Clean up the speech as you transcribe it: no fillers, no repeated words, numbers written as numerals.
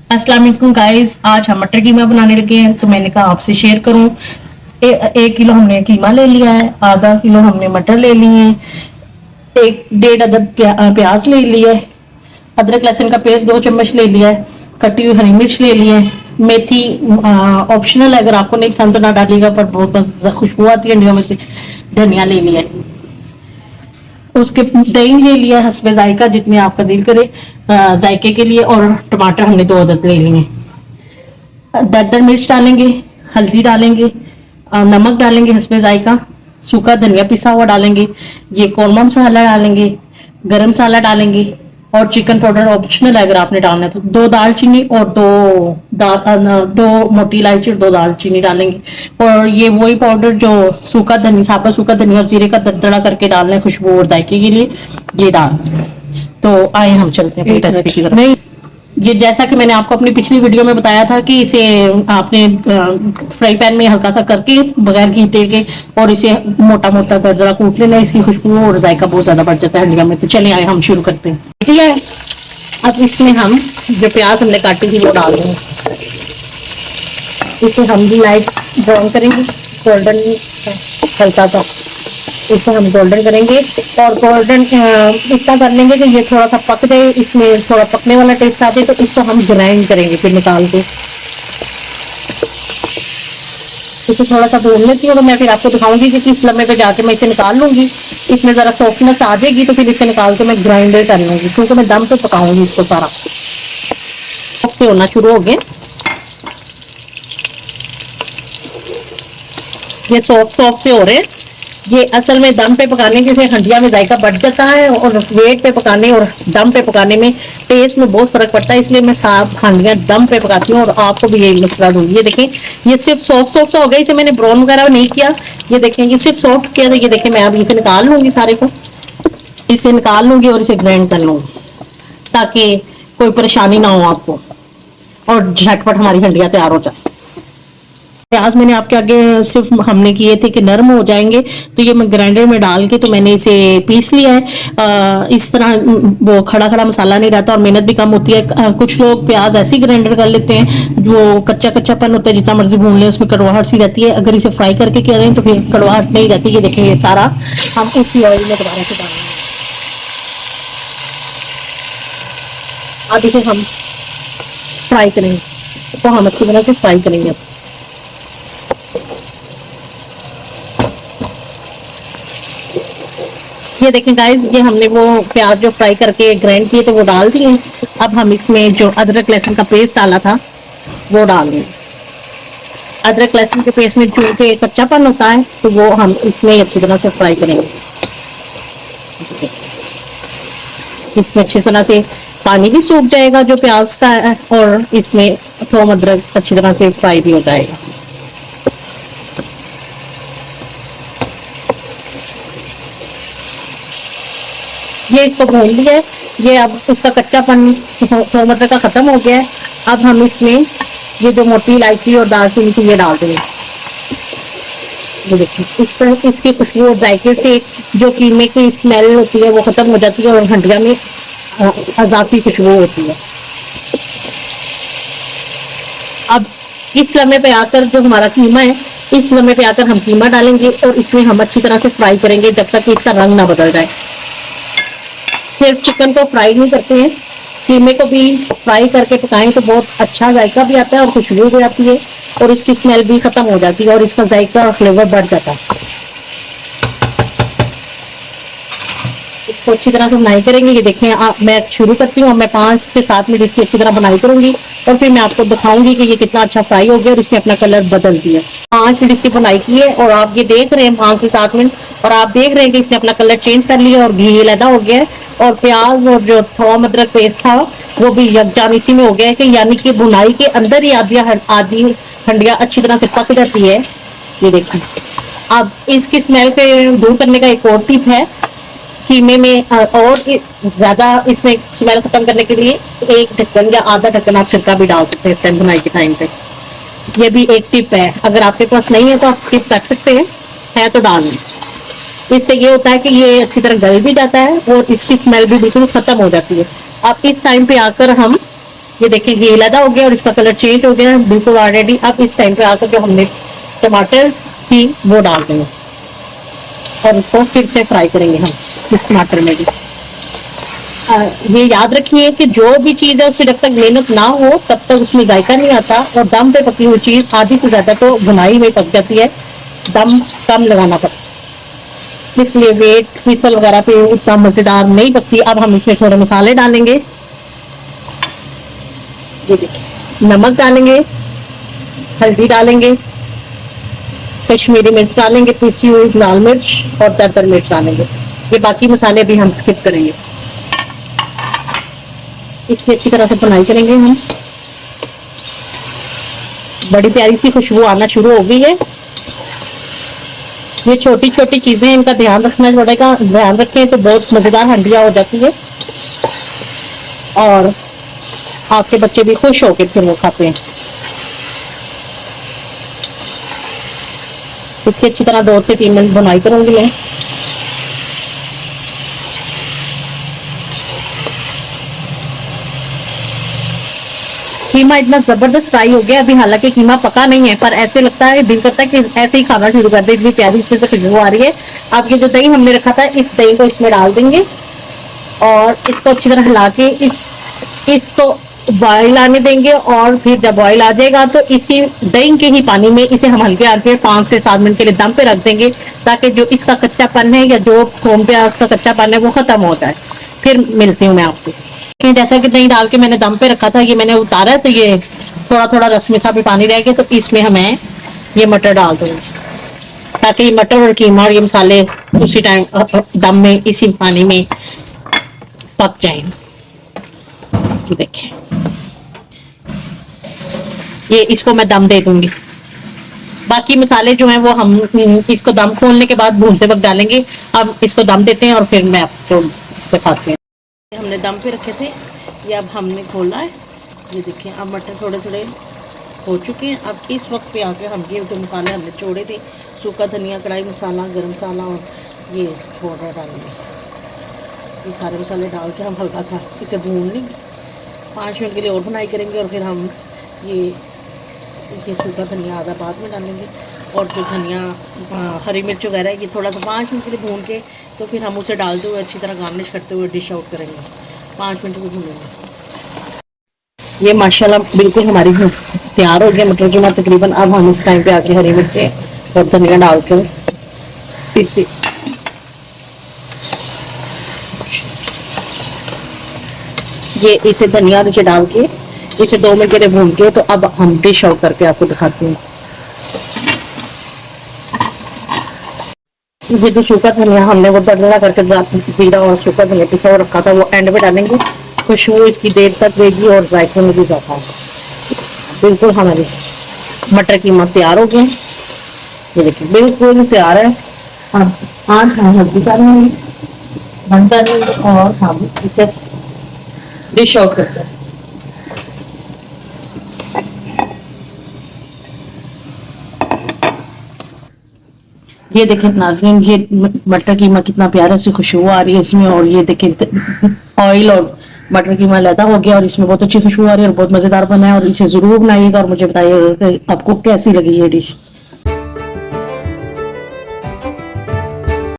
अस्सलाम वालेकुम गाइस। आज हम मटर कीमा बनाने लगे हैं तो मैंने कहा आपसे शेयर करूं। 1 किलो हमने कीमा ले लिया है, आधा किलो हमने मटर ले लिए हैं, एक डेढ़ अदद प्याज ले लिया है, अदरक लहसुन का पेस्ट 2 चम्मच ले लिया है, कटी हुई हरी मिर्च ले ली है, मेथी ऑप्शनल है, अगर आपको नहीं पसंद तो ना डालिएगा, पर बहुत मज़ा खुशबू आती है अंडियों में से। धनिया ले लिया है, उसके दही ले लिया हस्बे जायका, जितने आपका दिल करे जायके के लिए, और टमाटर हमने 2 अदद ले लिए। दरदर मिर्च डालेंगे, हल्दी डालेंगे, नमक डालेंगे हस्बे जायका, सूखा धनिया पिसा हुआ डालेंगे, ये कौरमा मसाला डालेंगे, गरम मसाला डालेंगे, और चिकन पाउडर ऑप्शनल है, अगर आपने डालना है तो 2 दालचीनी और दो मोटी इलायची और 2 दालचीनी डालेंगे। और ये वही पाउडर जो सूखा धनिया, साबुत सूखा धनिया और जीरे का दरदरा करके डालना है खुशबू और जायके के लिए, ये डाल। तो आए हम चलते हैं रेसिपी की तरफ। ये जैसा कि मैंने आपको अपनी पिछली वीडियो में बताया था कि इसे आपने फ्राई पैन में हल्का सा करके बगैर घी तेल के और इसे मोटा मोटा दरदरा कूट लेना, इसकी खुशबू और जायका बहुत ज्यादा बढ़ जाता है हंडिया में। तो चलिए आए हम शुरू करते हैं। ठीक है, अब इसमें हम जो प्याज हमने काटी थी वो डाल देंगे। इसे हम भी लाइट ब्राउन करेंगे, गोल्डन हल्का सा इसे हम गोल्डन करेंगे। और गोल्डन इतना कर लेंगे कि ये थोड़ा सा पक जाए, इसमें थोड़ा पकने वाला टेस्ट आते, तो इसको हम ग्राइंड करेंगे फिर निकाल के। इसे थोड़ा सा भून लेती हूँ, तो मैं फिर आपको दिखाऊंगी कि किस लम्बे पे जाके मैं इसे निकाल लूंगी। इसमें जरा सॉफ्टनेस आ जाएगी तो फिर इसे निकाल के मैं ग्राइंडर कर लूंगी, क्योंकि मैं दम पे पकाऊंगी इसको। सारा से होना शुरू हो गया, ये सॉफ्ट सॉफ्ट से हो रहे हैं। ये असल में दम पे पकाने के से हंडिया में जायका बढ़ जाता है, और वेट पे पकाने और दम पे पकाने में टेस्ट में बहुत फर्क पड़ता है, इसलिए मैं साफ हंडिया दम पे पकाती हूँ, और आपको भी यही मसला दूंगी। ये देखें, ये सिर्फ सॉफ्ट सॉफ्ट हो गया, इसे मैंने ब्राउन वगैरह नहीं किया। ये देखें, ये सिर्फ सॉफ्ट किया था। ये देखें, मैं अब इसे निकाल लूंगी, सारे को इसे निकाल लूंगी और इसे ग्राइंड कर लूंगी, ताकि कोई परेशानी ना हो आपको, और झटपट हमारी हंडिया तैयार हो जाए। प्याज मैंने आपके आगे सिर्फ हमने किए थे कि नरम हो जाएंगे, तो ये मैं ग्राइंडर में डाल के तो मैंने इसे पीस लिया है। इस तरह वो खड़ा खड़ा मसाला नहीं रहता और मेहनत भी कम होती है। कुछ लोग प्याज ऐसे ही ग्राइंडर कर लेते हैं, जो कच्चा कच्चापन होता है, जितना मर्जी भून ले उसमें कड़वाहट सी रहती है। अगर इसे फ्राई करके करें तो फिर कड़वाहट नहीं रहती। ये देखिए, ये सारा हम उसी ऑयल में दोबारा से डालेंगे। अब इसे हम फ्राई करेंगे, तो हम अच्छी तरह से फ्राई करेंगे। ये देखें गाइस, ये हमने वो प्याज जो फ्राई करके ग्राइंड किए थे वो डाल दिए। अब हम इसमें जो अदरक लहसुन का पेस्ट डाला था वो डाल देंगे। अदरक लहसुन के पेस्ट में जो कच्चापन होता है तो वो हम इसमें अच्छी तरह से फ्राई करेंगे। इसमें अच्छी तरह से पानी भी सूख जाएगा जो प्याज का है, और इसमें थोम अदरक अच्छी तरह से फ्राई भी हो जाएगा। ये इसको भून लिया है, ये अब इसका कच्चापन थोम अदरक का खत्म हो गया है। अब हम इसमें ये जो मोटी इलायची और दालचीनी थी ये डाल देंगे। ये देखिए, इस तरह इसकी खुशबू और जायके से जो कीमे की स्मेल होती है वो खत्म हो जाती है, और हंडिया में अजाफी खुशबू होती है। अब इस लम्हे पे आकर जो हमारा कीमा है, इस लम्हे पे आकर हम कीमा डालेंगे और इसमें हम अच्छी तरह से फ्राई करेंगे जब तक कि इसका रंग ना बदल जाए। सिर्फ चिकन को फ्राई नहीं करते हैं, कीमे को भी फ्राई करके पकाएं तो बहुत अच्छा जायका भी आता है और खुशबू भी आती है, और इसकी स्मेल भी खत्म हो जाती है और इसका जायका और फ्लेवर बढ़ जाता है। इसको अच्छी तरह से बनाई करेंगे। ये देखें, मैं शुरू करती हूँ, मैं 5 से 7 मिनट इसकी अच्छी तरह बनाई करूंगी, और फिर मैं आपको दिखाऊंगी कि ये कितना अच्छा फ्राई हो गया और इसने अपना कलर बदल दिया। 5 मिनट इसकी बनाई की है, और आप ये देख रहे हैं 5 से 7 मिनट, और आप देख रहे हैं कि इसने अपना कलर चेंज कर लिया और घी अलहदा हो गया है, और प्याज और जो थोम अदरक पेस्ट था वो भी यकजान इसी में हो गया है, कि यानी कि बुनाई के अंदर ही आधी हंडिया अच्छी तरह से पक जाती है। ये देखिए, अब इसकी स्मेल के दूर करने का एक और टिप है कीमे में, और ज्यादा इसमें स्मेल खत्म करने के लिए 1 ढक्कन या आधा ढक्कन आप सिरका भी डाल सकते हैं इस टाइम बुनाई के टाइम पे। ये भी एक टिप है, अगर आपके पास नहीं है तो आप स्किप कर सकते हैं, है तो डाल लें। इससे ये होता है कि ये अच्छी तरह गल भी जाता है और इसकी स्मेल भी बिल्कुल खत्म हो जाती है। अब इस टाइम पे आकर हम ये देखिए ये लदा हो गया और इसका कलर चेंज हो गया बिल्कुल ऑलरेडी। अब इस टाइम पे आकर जो हमने टमाटर थी वो डाल देंगे और इसको फिर से फ्राई करेंगे हम इस टमाटर में भी। ये याद रखिए कि जो भी चीज़ है उसकी जब तक मेहनत ना हो तब तक उसमें जायका नहीं आता, और दम पे पकी हुई चीज़ आधी से ज़्यादा तो भुनाई में पक जाती है, दम कम लगाना पड़ता, इसलिए वेट विसल वगैरह पे उतना मज़ेदार नहीं पकती। अब हम इसमें थोड़े मसाले डालेंगे, ये देखिए नमक डालेंगे, हल्दी डालेंगे, कश्मीरी मिर्च डालेंगे, पिसी हुई लाल मिर्च और दरदर मिर्च डालेंगे। ये बाकी मसाले भी हम स्किप करेंगे। इसकी अच्छी तरह से भुनाई करेंगे हम। बड़ी प्यारी सी खुशबू आना शुरू हो गई है। ये छोटी छोटी चीजें इनका ध्यान रखना पड़ेगा, ध्यान रखें तो बहुत मजेदार हंडिया हो जाती है और आपके बच्चे भी खुश होकर फिर वो खाते हैं। इसकी अच्छी तरह 2 से 3 मिनट भुनाई करूंगी मैं। कीमा इतना जबरदस्त फ्राई हो गया अभी, हालांकि कीमा पका नहीं है पर ऐसे लगता है, दिल करता है कि ऐसे ही खाना शुरू कर दे, इतनी प्यारी इसमें से खुशबू आ रही है। अब ये जो दही हमने रखा था इस दही को इसमें डाल देंगे और इसको अच्छी तरह हिला के इसको बॉयल आने देंगे, और फिर जब बॉयल आ जाएगा तो इसी दही के ही पानी में इसे हम हल्के हल्के 5 से 7 मिनट के लिए दम पे रख देंगे, ताकि जो इसका कच्चापन है या जो थोम प्याज का कच्चापन है वो खत्म हो जाए। फिर मिलती हूँ मैं आपसे। जैसा कि दही डाल के मैंने दम पे रखा था, ये मैंने उतारा है तो ये थोड़ा थोड़ा रस में सा भी पानी रह गया, तो इसमें हमें ये मटर डाल दूंगी ताकि ये मटर और कीमा और ये मसाले उसी टाइम दम में इसी पानी में पक जाएं। देखिए ये इसको मैं दम दे दूंगी। बाकी मसाले जो हैं वो हम इसको दम खोलने के बाद भूनते वक्त डालेंगे। अब इसको दम देते हैं और फिर मैं आपको दिखाती हूँ। हमने दम पे रखे थे, ये अब हमने खोला है, ये देखिए अब मटर थोड़े थोड़े हो चुके हैं। अब इस वक्त पे आके हम ये जो मसाले हमने छोड़े थे, सूखा धनिया, कढ़ाई मसाला, गरम मसाला और ये पाउडर डालेंगे। ये सारे मसाले डाल के हम हल्का सा इसे भून लेंगे, 5 मिनट के लिए और भुनाई करेंगे और फिर हम ये सूखा धनिया आधा बाद में डालेंगे, और जो धनिया हरी मिर्च वगैरह है ये थोड़ा सा 5 मिनट के लिए भून के तो फिर हम उसे डालते हुए अच्छी तरह गार्निश करते हुए डिश आउट करेंगे। 5 मिनट को भूनेंगे। ये माशाल्लाह बिल्कुल हमारी तैयार हो गया मटर कीमा तकरीबन। अब हम इस टाइम पे आके हरी मिर्च और धनिया डाल कर पीसी ये इसे धनिया नीचे डाल के इसे 2 मिनट के लिए भून के तो अब हम डिश आउट करके आपको दिखाते हैं। ये जो सूखा धनिया हमने वो दरदरा करके जीरा और सूखा धनिया पिसा हुआ रखा था वो एंड में डालेंगे, खुशबू इसकी देर तक रहेगी और जायके में भी जाता है। बिल्कुल हमारी मटर कीमा तैयार हो गए, ये देखिए बिल्कुल तैयार है। अब आज हम हल्दी डालेंगे, बंद डालेंगे और हम इसे डिश आउट करते हैं। ये देखें नाज़रीन, ये मटर कीमा कितना प्यारा सी खुशबू आ रही है इसमें, और ये देखें ऑयल और मटर कीमा लैदा हो गया और इसमें बहुत अच्छी खुशबू आ रही है और बहुत मज़ेदार बना है। और इसे ज़रूर बनाइएगा और मुझे बताइएगा कि आपको कैसी लगी ये डिश।